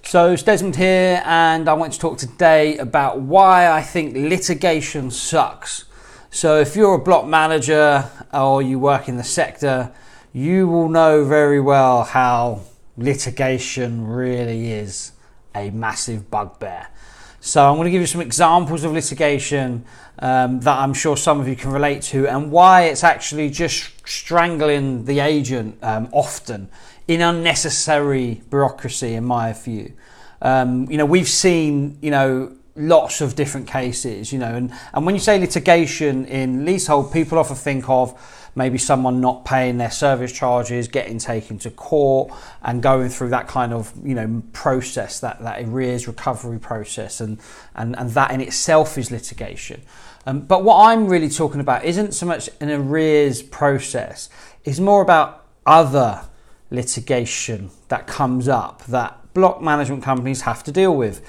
So it's Desmond here, and I want to talk today about why I think litigation sucks. So if you're a block manager or you work in the sector, you will know very well how litigation really is a massive bugbear. So I'm going to give you some examples of litigation that I'm sure some of you can relate to, and why it's actually just strangling the agent often in unnecessary bureaucracy, in my view. We've seen, lots of different cases, and when you say litigation in leasehold, people often think of maybe someone not paying their service charges, getting taken to court and going through that kind of, process, that arrears recovery process, and that in itself is litigation. But what I'm really talking about isn't so much an arrears process, it's more about other litigation that comes up that block management companies have to deal with.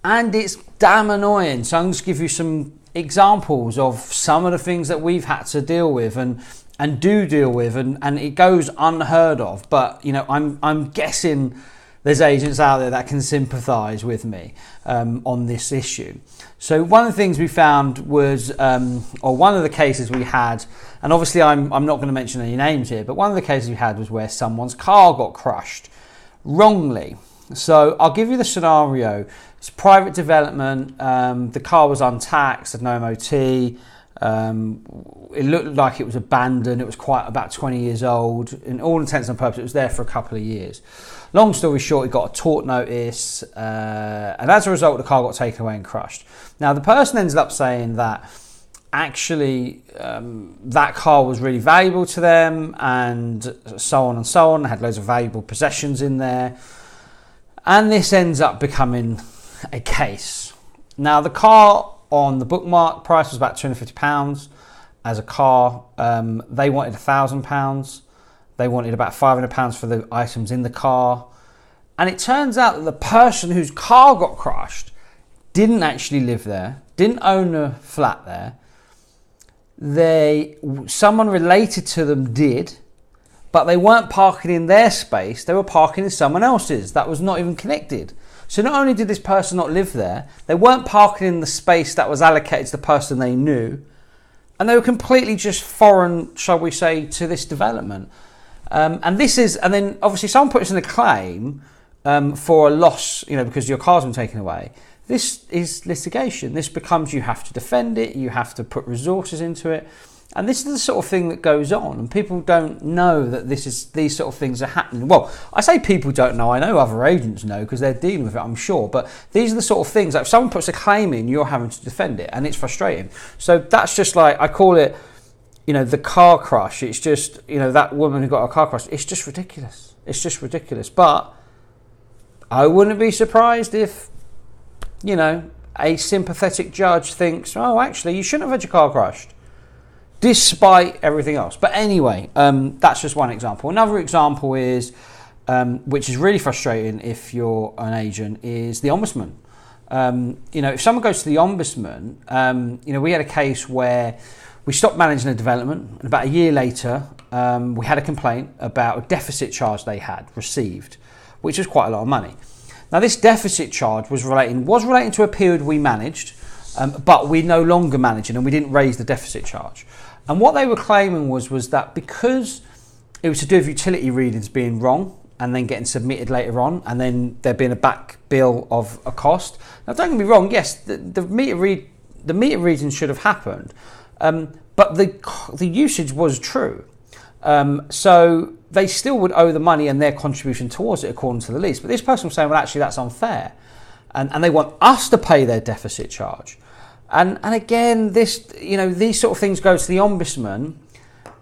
And it's damn annoying. So I'm just give you some examples of some of the things that we've had to deal with and do deal with, and it goes unheard of. But I'm guessing there's agents out there that can sympathise with me on this issue. So one of the things we found was, or one of the cases we had, and obviously I'm not going to mention any names here, but one of the cases we had was where someone's car got crushed wrongly. So I'll give you the scenario. It's private development. The car was untaxed, had no MOT. It looked like it was abandoned. It was about 20 years old. In all intents and purposes, it was there for a couple of years. Long story short, it got a tort notice, and as a result, the car got taken away and crushed. Now, the person ended up saying that actually that car was really valuable to them, and so on and so on. They had loads of valuable possessions in there. And this ends up becoming a case. Now, the car on the bookmark price was about £250 as a car. They wanted £1,000. They wanted about £500 for the items in the car. And it turns out that the person whose car got crushed didn't actually live there, didn't own a flat there. Someone related to them did, but they weren't parking in their space, they were parking in someone else's that was not even connected. So not only did this person not live there, they weren't parking in the space that was allocated to the person they knew, and they were completely just foreign, shall we say, to this development. And then obviously someone puts in a claim for a loss, because your car's been taken away. This is litigation. This becomes, you have to defend it, you have to put resources into it. And this is the sort of thing that goes on, and people don't know that these sort of things are happening. Well, I say people don't know. I know other agents know because they're dealing with it, I'm sure. But these are the sort of things that if someone puts a claim in, you're having to defend it, and it's frustrating. So that's just like, I call it, the car crush. It's just, that woman who got a car crush. It's just ridiculous. It's just ridiculous. But I wouldn't be surprised if, a sympathetic judge thinks, oh, actually, you shouldn't have had your car crushed, despite everything else. But anyway, that's just one example. Another example is, which is really frustrating if you're an agent, is the ombudsman. If someone goes to the ombudsman, we had a case where we stopped managing a development, and about a year later, we had a complaint about a deficit charge they had received, which was quite a lot of money. Now, this deficit charge was relating to a period we managed, but we're no longer managing, and we didn't raise the deficit charge. And what they were claiming was that because it was to do with utility readings being wrong and then getting submitted later on, and then there being a back bill of a cost. Now, don't get me wrong, yes, the meter readings should have happened, but the usage was true. So they still would owe the money and their contribution towards it according to the lease. But this person was saying, well, actually, that's unfair. And they want us to pay their deficit charge. And again, these sort of things go to the ombudsman,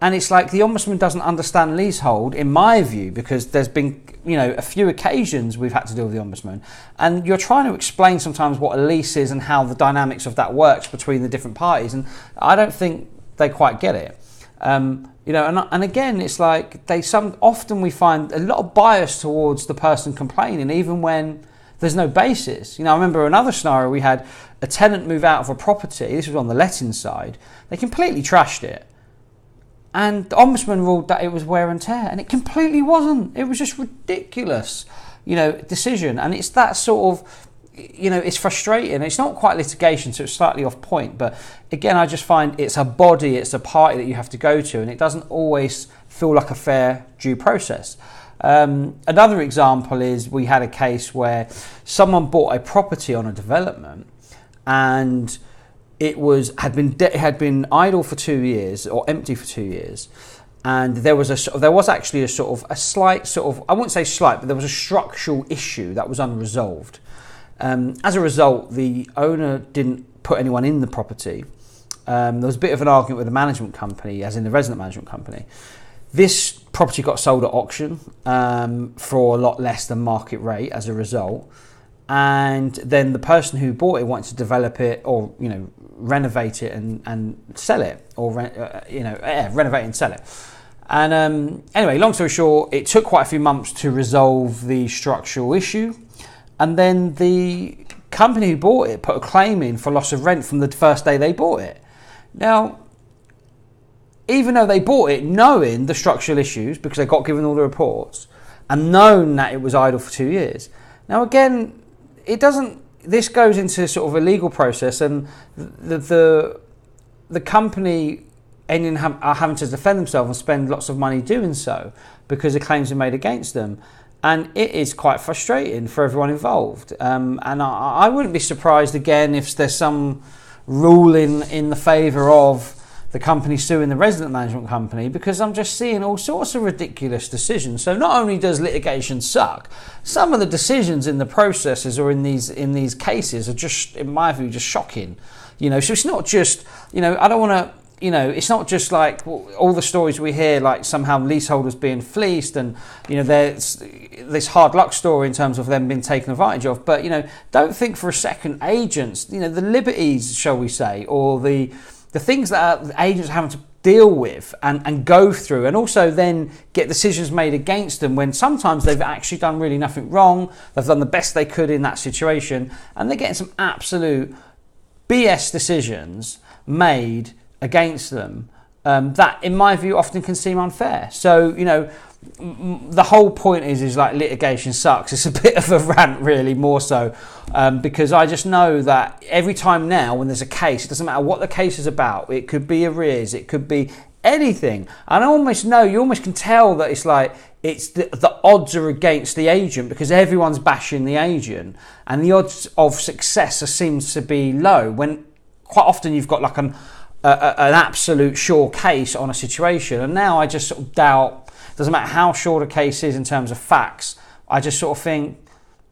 and it's like the ombudsman doesn't understand leasehold, in my view, because there's been, a few occasions we've had to deal with the ombudsman, and you're trying to explain sometimes what a lease is and how the dynamics of that works between the different parties, and I don't think they quite get it. And again, it's like often we find a lot of bias towards the person complaining, even when there's no basis. I remember another scenario, we had a tenant move out of a property. This was on the letting side. They completely trashed it. And the ombudsman ruled that it was wear and tear, and it completely wasn't. It was just ridiculous. decision. And it's that sort of, it's frustrating. It's not quite litigation, so it's slightly off point. But again, I just find it's a body, it's a party that you have to go to, and it doesn't always feel like a fair due process. Another example is we had a case where someone bought a property on a development, and it had been idle for 2 years or empty for 2 years, and there was actually a slight sort of, I wouldn't say slight, but there was a structural issue that was unresolved. As a result, the owner didn't put anyone in the property. There was a bit of an argument with the management company, as in the resident management company. This property got sold at auction for a lot less than market rate as a result. And then the person who bought it wanted to develop it or, renovate it and sell it, or, renovate and sell it. And anyway, long story short, it took quite a few months to resolve the structural issue. And then the company who bought it put a claim in for loss of rent from the first day they bought it. Now, even though they bought it knowing the structural issues, because they got given all the reports, and known that it was idle for 2 years. Now, again, this goes into sort of a legal process, and the company are having to defend themselves and spend lots of money doing so because the claims are made against them. And it is quite frustrating for everyone involved. And I wouldn't be surprised again if there's some ruling in the favour of the company suing the resident management company, because I'm just seeing all sorts of ridiculous decisions. So not only does litigation suck, some of the decisions in the processes or in these cases are just, in my view, just shocking. So it's not just, I don't want to, it's not just like all the stories we hear, like somehow leaseholders being fleeced and, there's this hard luck story in terms of them being taken advantage of. But, don't think for a second agents, the liberties, shall we say, or the things that the agents are having to deal with and go through, and also then get decisions made against them when sometimes they've actually done really nothing wrong. They've done the best they could in that situation, and they're getting some absolute BS decisions made against them that, in my view, often can seem unfair. So, the whole point is like litigation sucks. It's a bit of a rant, really, more so, because I just know that every time now when there's a case, it doesn't matter what the case is about. It could be arrears, it could be anything, and you almost can tell that it's like the odds are against the agent because everyone's bashing the agent, and the odds of success seems to be low when quite often you've got like an absolute sure case on a situation. And now I just sort of doubt, doesn't matter how sure the case is in terms of facts, I just sort of think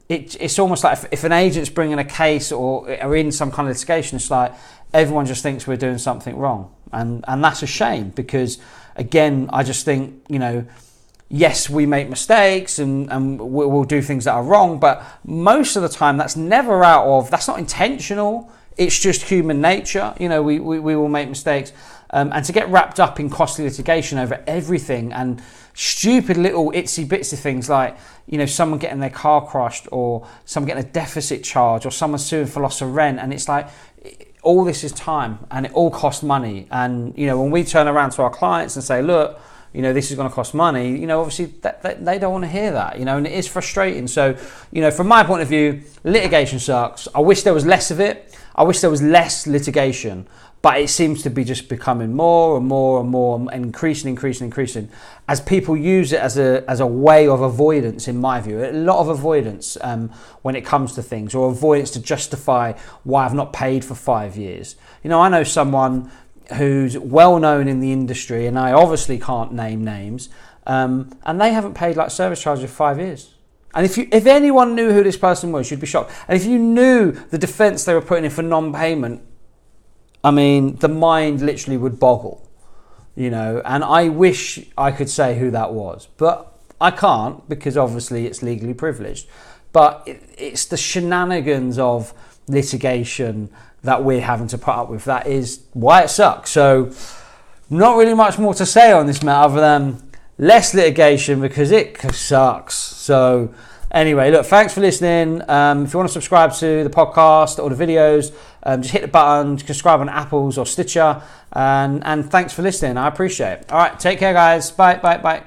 it's almost like if an agent's bringing a case or in some kind of litigation, it's like everyone just thinks we're doing something wrong, and that's a shame, because again, I just think, yes, we make mistakes and we'll do things that are wrong, but most of the time that's not intentional. It's just human nature. We will make mistakes. And to get wrapped up in costly litigation over everything and stupid little itsy bitsy things like, someone getting their car crushed, or someone getting a deficit charge, or someone suing for loss of rent. And it's like, all this is time and it all costs money. And, when we turn around to our clients and say, look, this is going to cost money, obviously they don't want to hear that, and it is frustrating. So, from my point of view, litigation sucks. I wish there was less of it. I wish there was less litigation, but it seems to be just becoming more and more and more, and increasing as people use it as a way of avoidance, in my view. A lot of avoidance when it comes to things, or avoidance to justify why I've not paid for 5 years. I know someone who's well known in the industry, and I obviously can't name names, and they haven't paid like service charges for 5 years. And if anyone knew who this person was, you'd be shocked. And if you knew the defence they were putting in for non-payment, I mean, the mind literally would boggle, and I wish I could say who that was, but I can't, because obviously it's legally privileged. But it's the shenanigans of litigation that we're having to put up with. That is why it sucks. So not really much more to say on this matter other than less litigation, because it sucks. So anyway, look, thanks for listening. If you want to subscribe to the podcast or the videos, just hit the button, subscribe on Apples or Stitcher, and thanks for listening. I appreciate it. All right, take care, guys. Bye.